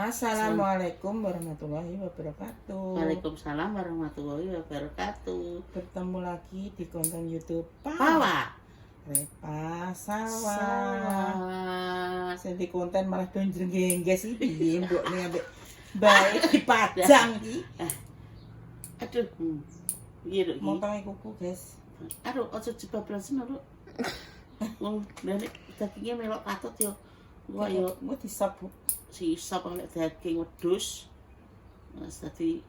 Assalamualaikum warahmatullahi wabarakatuh. Waalaikumsalam warahmatullahi wabarakatuh. Bertemu lagi di konten YouTube Pawa Repa Sawah. Sing di konten malah do njrengges iki piye mbok ning ambek bae dipajang iki. Aduh. Iya lho. Motonge kuku, guys. Aduh, aja jebablasen lho. Wong nek dagingnya melok katut yo. Wah yo Mau disabuk. sisa nek daging wedhus. Mas tadi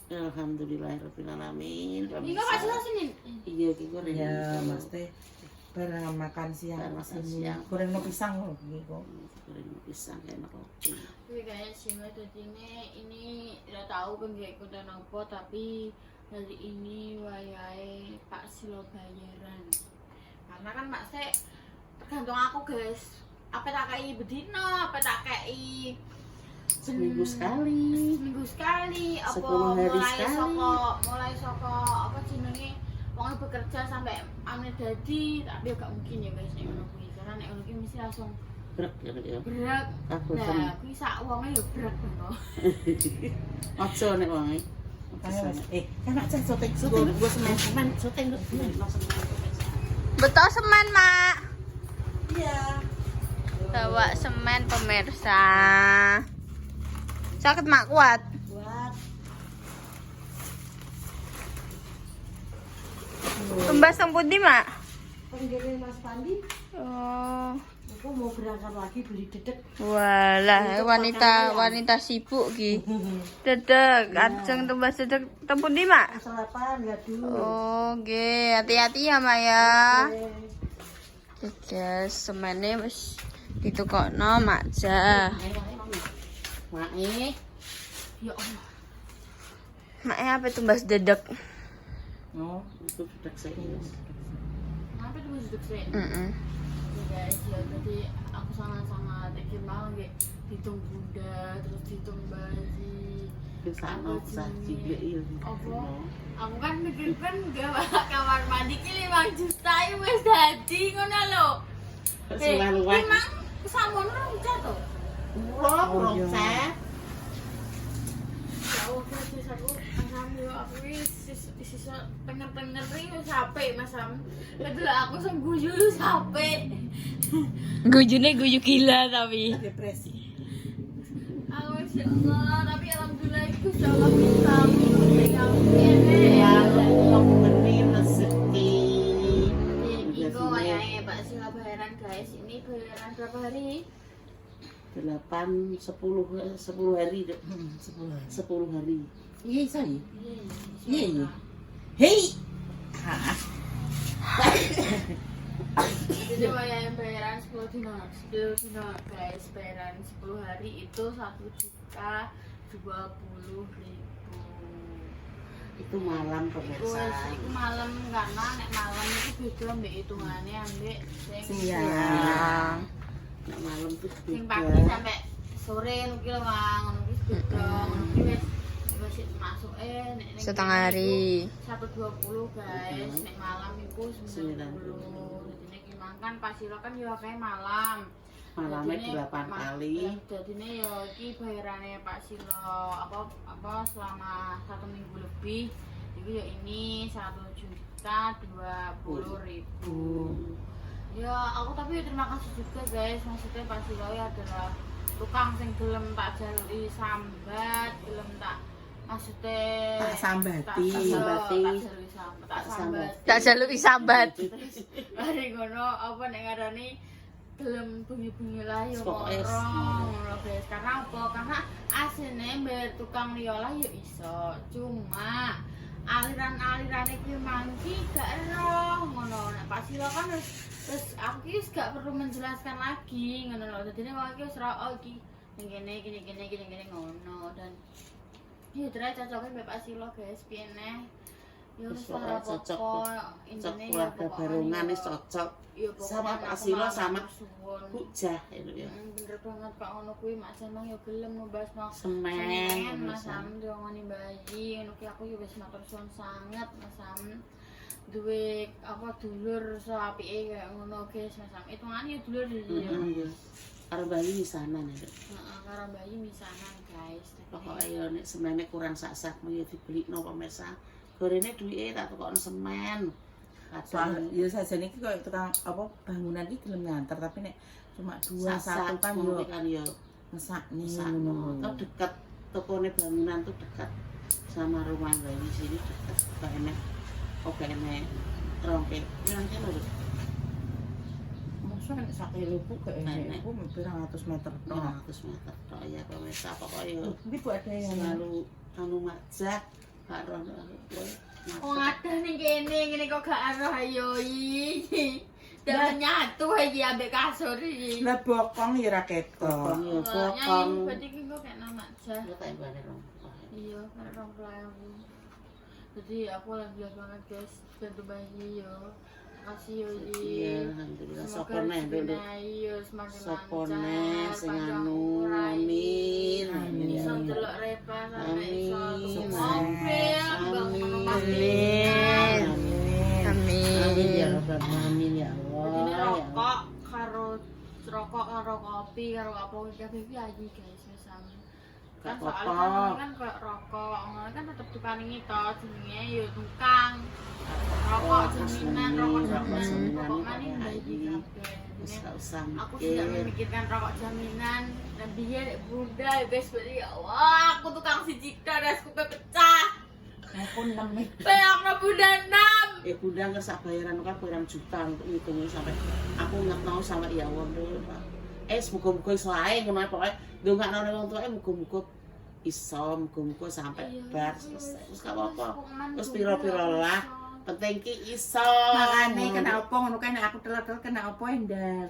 alhamdulillahirabbil alamin. Ini kok masih sini. Iya iki goreng. Ya, Mas teh barang makan siang Barang makan sini. siang. Goreng no pisang lho iki kok. Goreng pisang enak roti. Oke guys, cuma tadinya ini tidak tahu penggak ikutan apa, tapi hari ini wayahe Pak Silo bayaran. Karena kan Mak saya tergantung aku guys. Apa tak kei bedino, apa tak kei Seminggu sekali. seminggu sekali, apa 10 hari mulai soko apa jenenge wong bekerja sampai ame dadi, tapi gak mungkin ya guys nek ngono kuwi. Karena nek ngono kuwi mesti langsung Brek ya. berat. Nah, kuwi sak wonge ya berat ngono. Ojo nek wonge. Ayo, Mas. Kan aja sotek Gua semen syuting langsung. Betul semen, Mak. Iya. Bawa semen pemirsa. Sakit Mak kuat. Buat Tumbas yang putih, Mak. penggene Mas Pandi. Oh. Aku mau berangkat lagi beli dedek. Walah, wanita sibuk ki. Dedek, ajeng tumbas dedek tempun di, Mak. Sarapan ya dulu. Oke, hati-hati ya, Mak ya. Guys, semene wis ditukokno Mak Ja. Wae. Ya Allah. Mak apa tumbas dedek? No. Itu sudah saya. Kenapa tuh masih deg Heeh. Ya guys, ya tadi aku sangat-sangat ingin banget ditung bunda, terus ditung bayi. Bisa Apa usah jenenge? cilik ya. Apa? Aku kan mikir kan gak kamar mandi ki 5 juta ya wis dadi ngono lho. Sewan-wan. Emang samono rong to? Urung set. Jauh terus aku alhamdulillah aku sisa pengen wis sampai Mas Sam. Padahal aku sing guyu wis sampai. Gujune guyu gila tapi. Depresi. Aku Masya Allah, tapi alhamdulillah itu Allah bisa Ya, Allah bener rezeki. Iko wayahe Pak Sila bayaran guys. Ini bayaran berapa hari? 10 hari deh. 10 hari. Iya, saya. Iya. Iya. Hei. Jadi wayahe bayaran 10 dino guys. Bayaran 10 hari itu 1.020.000. Itu malam pemirsa. Itu malam karena nek malam itu beda mbek hitungannya ambek sing Siang. Nek malam itu sing beda. pagi sampai sore nuki lho Mang, ngono kuwi beda. Ngono kuwi wis masuk nek Setengah hari. 120 guys, nek malam iku 90. Jadi nek makan pasilo kan yo akeh malam. Malamnya 8 kali. Jadine yo iki bayarane Pak Silo apa selama 1 minggu lebih. Iki yo ini 1.020.000. Ya aku tapi terima kasih juga guys, maksudnya Pak Silo adalah tukang sing gelem tak jaluki sambat, gelem tak maksudnya Tak sambati. Tak jaluki sambat. Mari ngono apa nek ngarani gelem bengi-bengi lah yo Pokoknya ngono guys. Karena apa? Karena asline bayar tukang liya lah yo iso. Cuma aliran-alirane ki mangki gak eroh ngono. Nek Pak Silo kan terus aku ki gak perlu menjelaskan lagi ngono lho. Dadine wong iki wis ora iki ning kene gini ngono dan ya terus cocoknya Pak Silo guys piye neh. Ya wis ora Cocok. apa-apa. Cocok Intine keluarga barongan wis cocok. Sama Pak Silo sama Hujah itu ya. Bener banget Pak ngono kuwi Mak Samang ya gelem membahas Mas Semen. Mas Sam diomongin bayi ngono ki aku ya wis matur suwun sanget Mas Sam. Duwe apa dulur so apike kayak ngono guys Mas Sam. Hitungane ya dulur ya. Iya. karo bayi misanan ya. Heeh, karo bayi misanan guys. Pokoknya ya nek semene kurang sak-sak ya dibelino pemirsa. Gorene duwike tak tukokno semen. Soal ya sajane iki koyo tukang apa bangunan iki gelem nganter tapi nek cuma 2 1 kan yo yo ngesakne ngono. Tuh dekat tokone bangunan tuh dekat sama rumah bayi sini dekat kayaknya. Oke nek rongke. Nanti lho. masa nek sak lupu ke enek ku pirang ratus meter tok. 200 meter tok ya pemirsa pokoknya Iki Bu ada yang selalu anu majak karo Wong akeh ning kene ngene kok gak ero ayo iki. Dalan nyatu iki ambek kasur iki. lah bokong ya ra ketok. yo Nyanyi potong berarti iki kok kayak nama aja. yo tak bare rong. Iya, karena orang pelayan. Jadi aku lagi bilas banget guys, bantu bayi yo. Kasih yo Iya, iki. alhamdulillah Semoga sopone dulu. rezekinya yo semakin Sopone lancar, sing panjang anu umur, amin. Amin. Iso Amin. delok Repa sampai Amin. iso tuku Sukses. mobil, bang Amin. mobil. Amin. Amin ya Rabbal alamin ya Jadi Allah. ini ya rokok karo kopi karo apa kabeh iki aji guys misalnya. Kan Gak soalnya apa-apa. kan kayak rokok, ngono kan tetep dipandingi to jenenge yo tukang. Rokok jaminan, rokok jaminan, rokok maning bagi kabeh. Wis Ini gak usah aku tidak mikir. memikirkan rokok jaminan dan dia bunda ya guys berarti ya Allah aku tukang siji das kupe pecah. Aku 6 Bayangno bunda 6. Bunda ngerasa bayaran kan pirang juta untuk ngitungin sampai aku nggak mau sama ya Allah dulu Pak. Semoga-moga iso ae ngono ae pokoke ndongakno nang wong tuwa muga-muga iso muga-muga sampai bar selesai. Wis gak apa-apa. Wis pira-pira lah. Penting ki iso. makane kena opo ngono kan nek aku telek-telek kena opo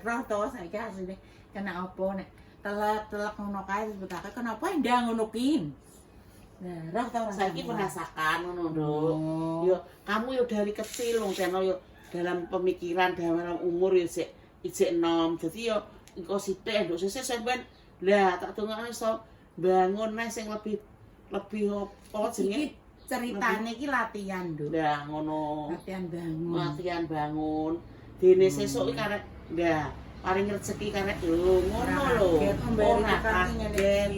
roh to saiki asline kena opo nek telek-telek ngono kae sebutake kena opo ngono ki. Nah, roh to Saiki merasakan ngono Nduk. Oh. Yo kamu yo dari kecil wong Teno yo dalam pemikiran dalam umur yo isik enom. Jadi yo engko sithik nduk sesuk sampean lah tak dongakno iso bangun neh sing lebih apa jenenge ceritane iki latihan, Nduk. lah ngono. Latihan bangun. Latihan bangun. Dene sesuk iki karek lah paring rezeki karek lho ngono lho. Ora kaget.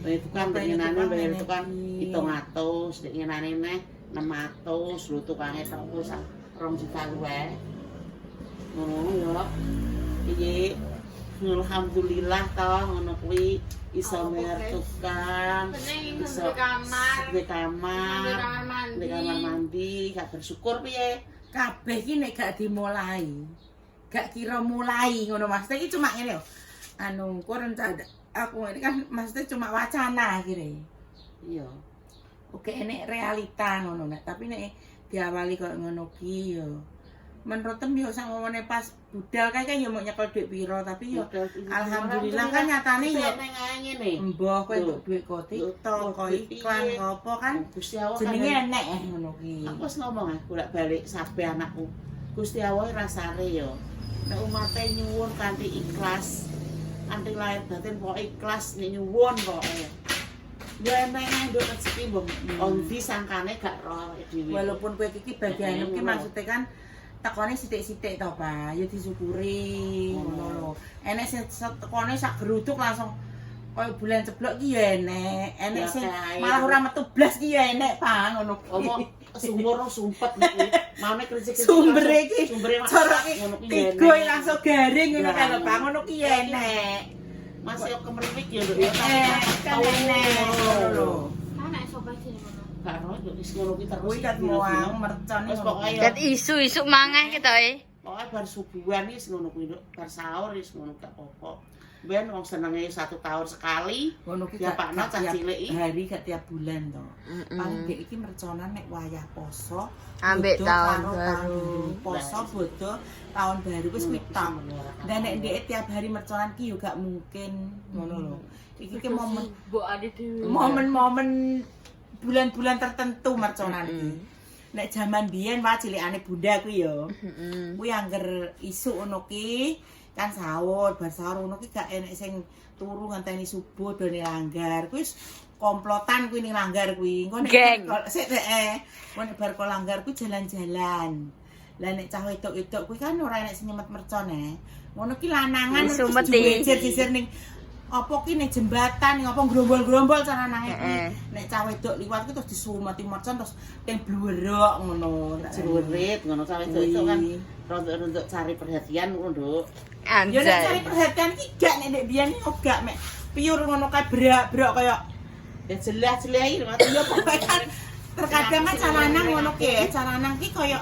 Itu kan pengenane bayar itu kan 700, nek ngenane neh 600, lho tukange tok wis 2 juta luwih. Ngono yo. Iki alhamdulillah toh ngono kuwi iso bayar tukang. Penting Iso di kamar. di kamar Di kamar mandi. di kamar mandi, gak bersyukur piye? Kabeh iki nek gak dimulai. Gak kira mulai ngono Mas. Iki cuma ngene lho. Anu, ku rencana aku ini kan maksudnya cuma wacana akhirnya. Iya. Oke, ini realita ngono nek, tapi nek diawali kok ngono ki yo. Menurut tem yo sakmene pas budal kae kan yo mau nyekel dhuwit piro, tapi yo alhamdulillah kan nyatane yo nek ngene. mbah kowe entuk dhuwit kotik toko iklan apa kan Gusti Allah jenenge enek ngono ki. Aku wis ngomong bolak-balik sabe anakku. Gusti Allah rasane yo. Nek umate nyuwun kanthi ikhlas, kanthi lahir batin pokoke ikhlas nek nyuwun pokoke. Ya enek nduk rezeki mbok ondi sangkane gak roh awake dhewe. Walaupun kowe iki bagian iki maksudnya kan tekone sithik-sithik to, Pak. Ya disyukuri ngono lho. Enek sing tekone sak geruduk langsung koyo bulan ceblok ki ya enek. Enek sing malah ora metu blas ki ya enek, Pak, ngono. Omong sumur sumpet iki. Maune rezeki Sumber iki sumbere cara iki ngono ki ya tiga enek. langsung garing ngono kan lho, Pak. Ngono ki ya enek. Masih yo kemripik yo nduk. Kan enek ngono lho. Anak sobat sini ngono. Gak roh yo wis ngono ki terus. Kuwi kat muang mercon Wis pokoke yo. Dat isu-isu mangan kita Pokoknya bar subuhan wis ngono kuwi nduk, bar sahur wis ngono gak apa-apa. Ben wong senenge 1 tahun sekali. Ngono ki Ya, Pak, gak cah tiap cilik iki. hari gak tiap bulan to. Paling dek iki merconan nek wayah poso Ambek bodo tahun karo baru. poso bodo tahun baru wis kuwi tok. Dan nek ndek tiap hari merconan ki yo gak mungkin ngono lho. Iki ki momen Mbok ade dhewe. momen-momen bulan-bulan tertentu merconan iki. Nek jaman biyen wae cilikane bunda kuwi yo. Kuwi angger isuk ngono ki kan sahur, bar sahur ngono ki gak enek sing turu ngenteni subuh dene langgar. Kuwi komplotan kuwi ning langgar kuwi. Engko nek Geng. sik nek bar kok langgar kuwi jalan-jalan. Lah nek cah wedok-wedok kuwi kan ora enek sing nyemet mercone. Ngono ki lanangan terus Disumeti. jejer-jejer ning apa ki ning jembatan ning apa grombol-grombol cara nange kuwi. Nek cah wedok liwat ki terus disumeti mercon terus teng bluwerok ngono. Jerurit ngono sampe itu kan rontok-rontok cari perhatian ngono, Nduk. Ya nek cari Anjay. perhatian ki gak nek biyen ki gak mek pure ngono kae brak-brak kaya Ya jelas-jelas iki ya pokoke kan terkadang kan calanang ngono ki, calanang ki kaya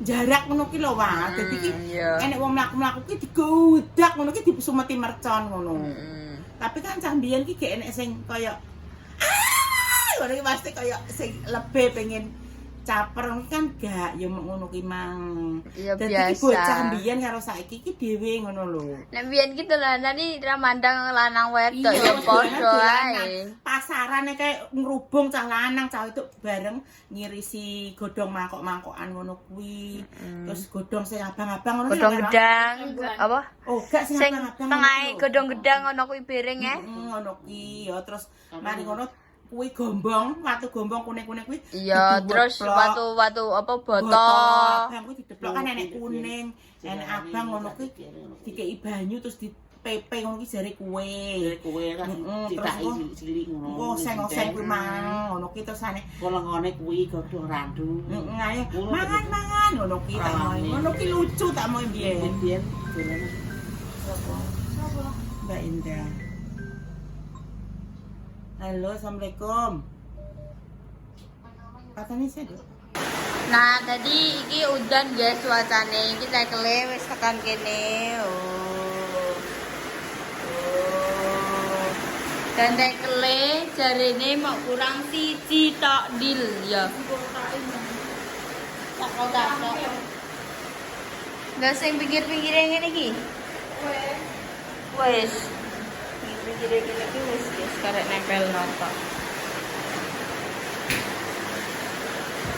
jarak ngono ki lho, Wak. Dadi ki iya. enek wong mlaku-mlaku ki digodak ngono ki disumeti mercon ngono. Tapi kan cah mbiyen ki gak enek sing kaya ngono ki pasti kaya sing lebih pengen caper kan gak ya mok ngono ki mang. Ya Dadi ki biasa. bocah mbiyen karo saiki ki dhewe ngono lho. Nek biyen ki dolanane ra mandang lanang wedok Iya, ya padha dolanan. ae. Pasarane kayak ngrubung cah lanang cah itu bareng ngirisi godhong mangkok-mangkokan ngono kuwi. Terus godhong sing abang-abang ngono. Godhong gedang apa? Oh, gak sing Sing abang-abang. tengahe godhong gedang ngono kuwi piring Ngono kuwi ya terus mari ngono kuwi gombong, watu gombong kuning-kuning kuwi. Iya, terus watu apa botol. Abang kuwi dideplok kan enek kuning, enek abang ngono kuwi dikei banyu terus dipepe ngono kuwi jare kuwe. Kowe kan ditaki cilik ngono. Oseng-oseng kuwi mang ngono ki terus ane Kolongone kuwi godhong randu. ayo mangan-mangan ngono ki tak mau. Ngono ki lucu tak mau biyen. Biyen dolanan. Mbak Indah. Halo, Assalamualaikum. Katanya sih, Dok. Nah, tadi iki udan guys cuacane. Iki tekele wis tekan kene. Oh. Dan tekele jarene mau kurang siji tok dil ya. Tak. Lah sing pinggir-pinggire ngene iki. Wes. Pinggir-pinggire ngene iki wis guys karek nempel napa.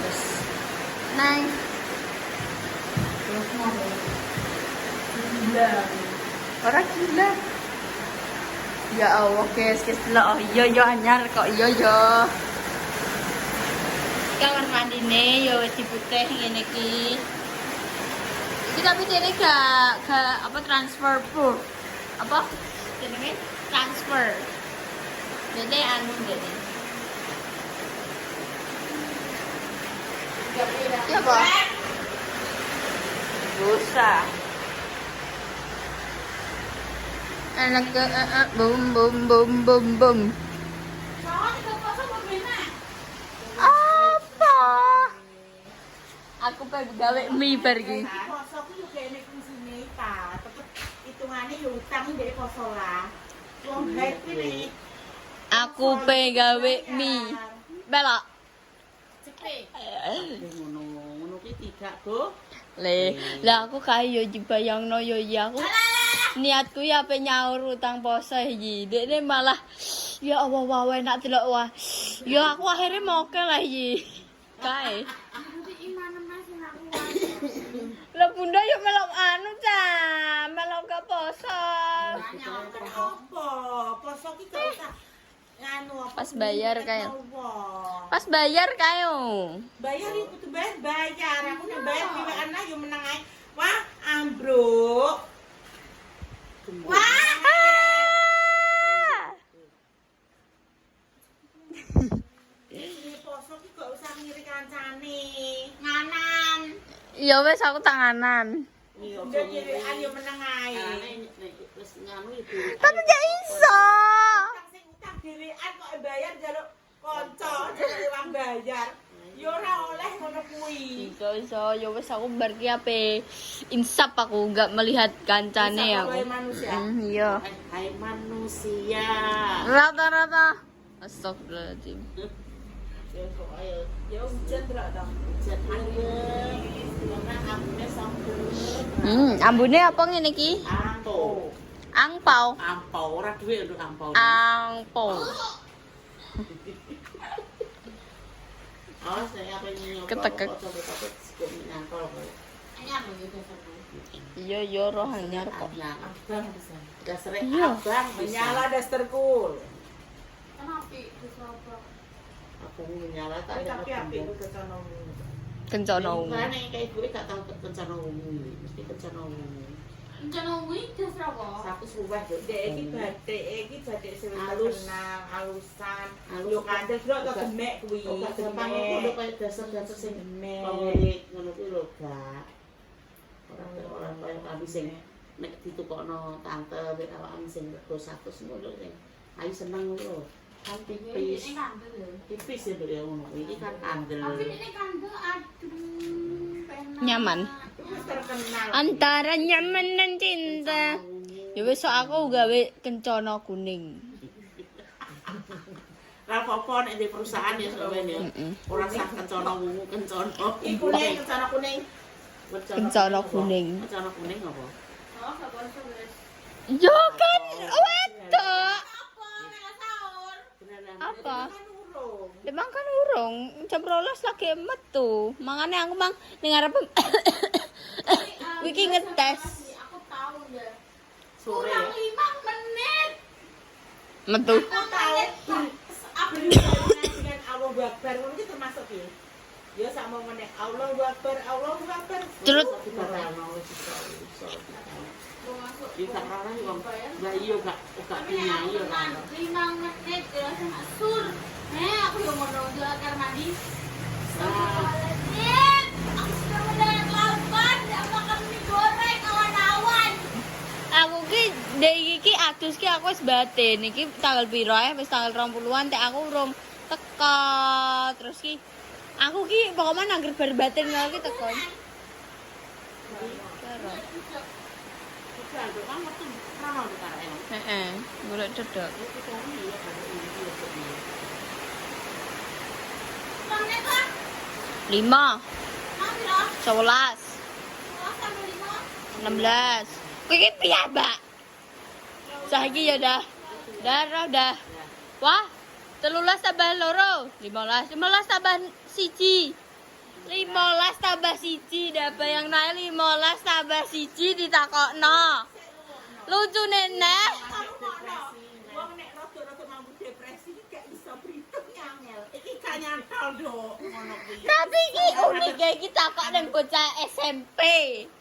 Wes. Nang. Gila. Ora gila. Ya Allah, guys, lah. Oh, iya anyar kok iya. Kamar mandine yo diputih ngene iki. Iki tapi dene gak apa transfer proof. Apa? Jenenge transfer. Dene anu dene. Ya kok. Dosa. Anak ke bum bum. Apa? Aku pengen gawe mie pergi. Poso ku yo kene fungsine ta, tetep hitungane yo utang ndek poso lah. Wong haid kuwi Aku pengen gawe mie. Belok. Cepet. Ngono ki tidak, Bu. Lah aku kae yo dibayangno yo ya aku. Niatku ya pe nyaur utang poso iki. Dekne malah ya Allah wae enak delok wah. Ya aku akhirnya moke lah iki. Kae. Nanti imane masih aku. Lah bunda yuk melok anu ta, melok ke poso. kan opo? Poso ki gak usah nganu apa. Pas bayar kae. Apa? Pas bayar kae. Bayar iku kudu bayar. Aku nek bayar dhewean lah yo meneng ae. Wah, ambruk. Wah. Ini poso ki gak usah ngiri kancane. Nganan. Ya wes aku tanganan. Iya, Udah dhewean yo meneng ae. wis nganu itu. Tapi gak iso. Sing utang dhewean kok bayar jaluk kanca, jaluk uang bayar. Yo ora oleh ngono kuwi. Iso ya wes aku bar ki ape insaf aku enggak melihat kancane Bisa aku. oleh manusia. Iya. Hai manusia. Rata-rata. Astagfirullahaladzim. Ya kok ayo. Ya hujan berak ta. Jadi karena ambune sampun. Ambune apa ngene iki? Ampo. Angpau. Ampo ora duwe lho ampo. Angpau. Awas saya apa ini Ketekek. Anyar lho gitu seru. Iya ya roh anyar kok. Abang bisa. Dasare Iya. abang Menyala dasterku. Kenapa disobok? Aku menyala tak Tapi ada api abang. ku kesono. Kencana ungu. Kan kayak gue gak tau kencana ungu, mesti kencana ungu. Rencana kuwi gas apa? 100 rupiah Dek. Dek iki batik sing Halus. terkenal, halusan. Halus. Yo kandel bro kok gemek kuwi. Kok gampang lho kayak dasar-dasar sing gemek. pemilik ngono kuwi lho, Kak. Ora kaya kami sing nek ditukokno tante mek awakmu sing rego 100 ngono sing ayo seneng lho. Kan tipis. Ini kandel ya. Tipis ya Dek ya ngono. Iki kan kandel. Tapi ini kandel aduh. Penak. Nyaman. Wis terkenal. Antara nyaman dan cinta. Ya wis sok aku gawe kencana kuning. Ra apa-apa nek di perusahaan ya sampeyan ya. Ora sah kencana ungu, kencana. Iki kuning, kencana kuning. Kencana kuning. Kencana kuning apa? Oh, gak boleh wis. Yo kan wedok. Apa? Nek sahur. Apa? Kan urung. Emang kan urung jam 12 lagi metu. Mangane aku mang ning arep Wiki ngetes. Aku tahu ya. Sore Kurang ya. 5 menit. Metu. Aku dengan Allahu Akbar itu termasuk ya. Ya sama meneh Allahu Akbar, Allahu Akbar. Terus Dibatalno wis iso. Mau masuk. Iki gak ora wong. Lah iya gak Tapi nek punya aku iya kan 5 menit ya sama sur. Aku yang mau nunggu agar mandi. Astagfirullahaladzim. Aku sudah mendarat lapar. Tidak makan mie goreng kawan-kawan. aku ki dek iki adus ki aku wis batin. Iki tanggal piro ae wis tanggal 20-an tek aku urung teko. Terus ki aku ki pokoknya nangger bar batin lagi teko. Karo. Bisa nduk kan metu rono nduk karek. Heeh, golek cedok. Iki kan iya kan iki yo kok. Sampai kan? 5, Nanti loh. 11, Sampai 5. 16. Kowe iki piye, Mbak? Saiki ya dah. Dah. Wah, 13 tambah loro, 15. 15 tambah 1. 15 tambah 1, dah bayang nae 15 tambah 1 ditakokno. Lucu neneh. Wong nek rada-rada mampu depresi iki gak iso prituk angel. Iki gak nyantol nduk ngono kuwi. Tapi iki unik ya iki takok nang bocah SMP.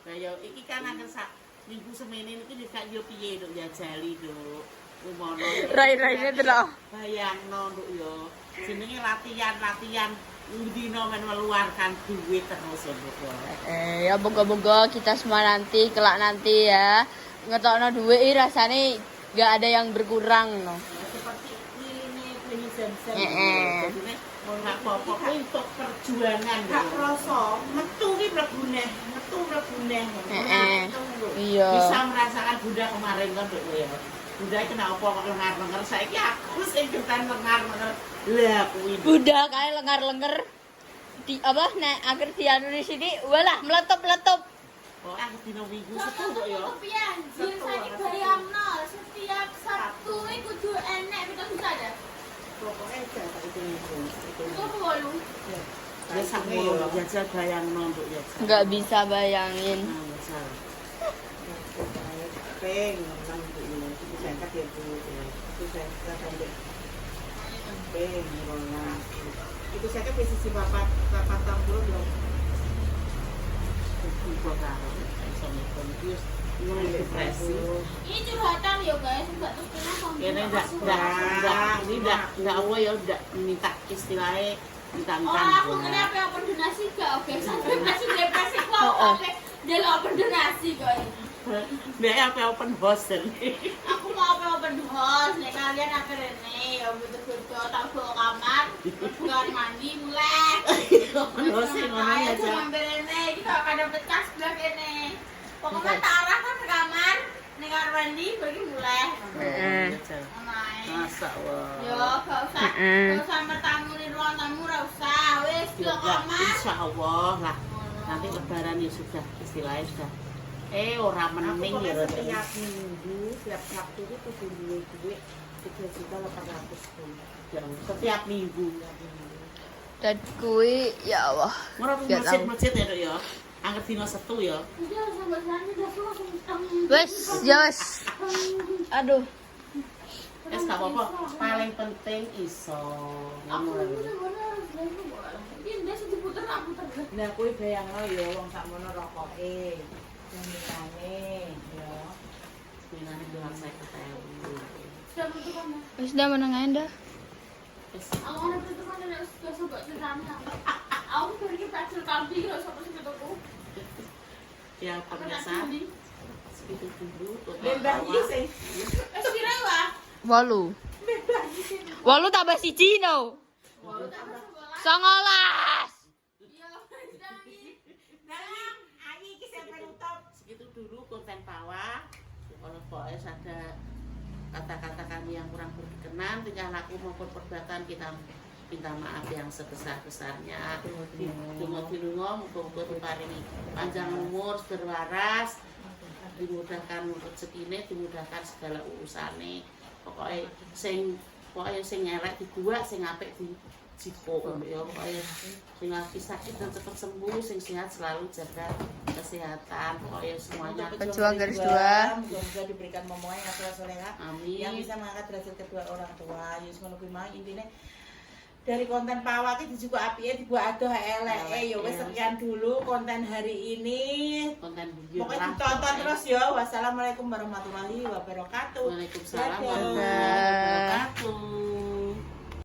Lah yo iki kan akan sak minggu semene iki nek yo piye nduk jajali nduk. Umono. Rai-raine delok. Bayangno nduk yo. Jenenge latihan dino men meluarkan duit terus nduk yo. Ya moga-moga kita semua nanti kelak nanti ya ngetokno duit rasane nggak ada yang berkurang no. Seperti ini Beni Samsung. Heeh. Jadi ora apa-apa kuwi untuk perjuangan Gak nduk. kroso, metu ki mlebu neh, metu mlebu neh. Heeh. Iya. Bisa merasakan Bunda kemarin kan nduk ya. Bunda kena apa kok lengar-lengar saiki aku sing keten lengar-lengar. Lah kuwi. Udah kayak lengar-lengar di apa nek akhir dianu di sini walah meletup-letup. Oh, aku dino minggu setu kok ya. Rupiah, jil saiki bayangno setiap Sabtu iki kudu enek kita bisa ada. Pokoknya jatah itu minggu. Itu bolu. Ya sakmono jajal bayangno nduk ya. Nggak bisa bayangin. Nah, jajal. Peng, nang iki iki sengkat ya Bu. Itu sengkat sampe peng ngono. Itu sengkat wis sisi papat tampur lho. Kok karo iso konfus mulai depresi. Ini curhatan ya guys, enggak terus kena sama. Kene enggak apa ya udah minta istilahnya minta-minta. Oh, aku kena apa open donasi gak oke. Sampai masih depresi kok oke. Dia open donasi guys. Nek apa open house Aku mau apa open house, nek kalian apa rene, ya butuh-butuh tak bawa kamar, bukan mandi mulai. open house ngono ya Ayo Jal. sampai rene, kita akan dapet cashback ini. Pokoknya tak arahkan ke kamar, nek kamar mandi bagi mulai. Mulai. Masa wah. Yo, gak usah bertamu di ruang tamu, gak usah. Wes ke kamar. Insyaallah lah. Nanti lebaran ya sudah istilahnya sudah. Ora mening ya setiap minggu, setiap Sabtu itu kudu duit 3.800.000. setiap minggu. Dan kui ya Allah. Ngono Biar tahu. masjid ya, Dok ya. Angger dino Setu ya. Udah sampai sana udah langsung. Wes, ya wes. Aduh. Wis gak apa-apa, paling penting iso. Aku Ngono lho. sebenarnya harus belajar boleh. Ini dia sudah puter. Nah, kuwi bayangno ya wong sakmono rokoke. Nyambutane ya. Minane doang 50.000. Sudah putukan ya. Wis dah menengae dah. Wis Aku ada putukan dan sudah coba ceritanya. Aku pergi kecil kali loh sampai segituku. ya Aku biasa nanti segitu dulu Ben bayi sing kira wah. 8. 8 tambah 1 no. Walau tambah 11. 19. Iya, sudah lagi. dalam ayi iki sing penutup. segitu dulu konten Pawa. Kalau Boes ada kata-kata kami yang kurang berkenan, tingkah laku maupun perbuatan kita minta maaf yang sebesar-besarnya. Dungo-dungo muga-muga diparingi panjang umur, berwaras, dimudahkan rezekine, dimudahkan segala urusane. Pokoknya sing elek dibuat, sing apik dijipuk ya. Pokoknya sing lagi sakit dan cepat sembuh, sing sehat selalu jaga kesehatan. Pokoknya semuanya Pejuang garis 2. Semoga diberikan momongan yang soleh-soleha amin. yang bisa mengangkat derajat kedua orang tua. Yus ngono kuwi mah intine dari konten Pawa iki juga apike dibuat adoh eleke ya wis sekian dulu konten hari ini. Konten video Pokoknya ditonton terus ya. Wassalamualaikum warahmatullahi wabarakatuh. Waalaikumsalam Dadah. warahmatullahi wabarakatuh.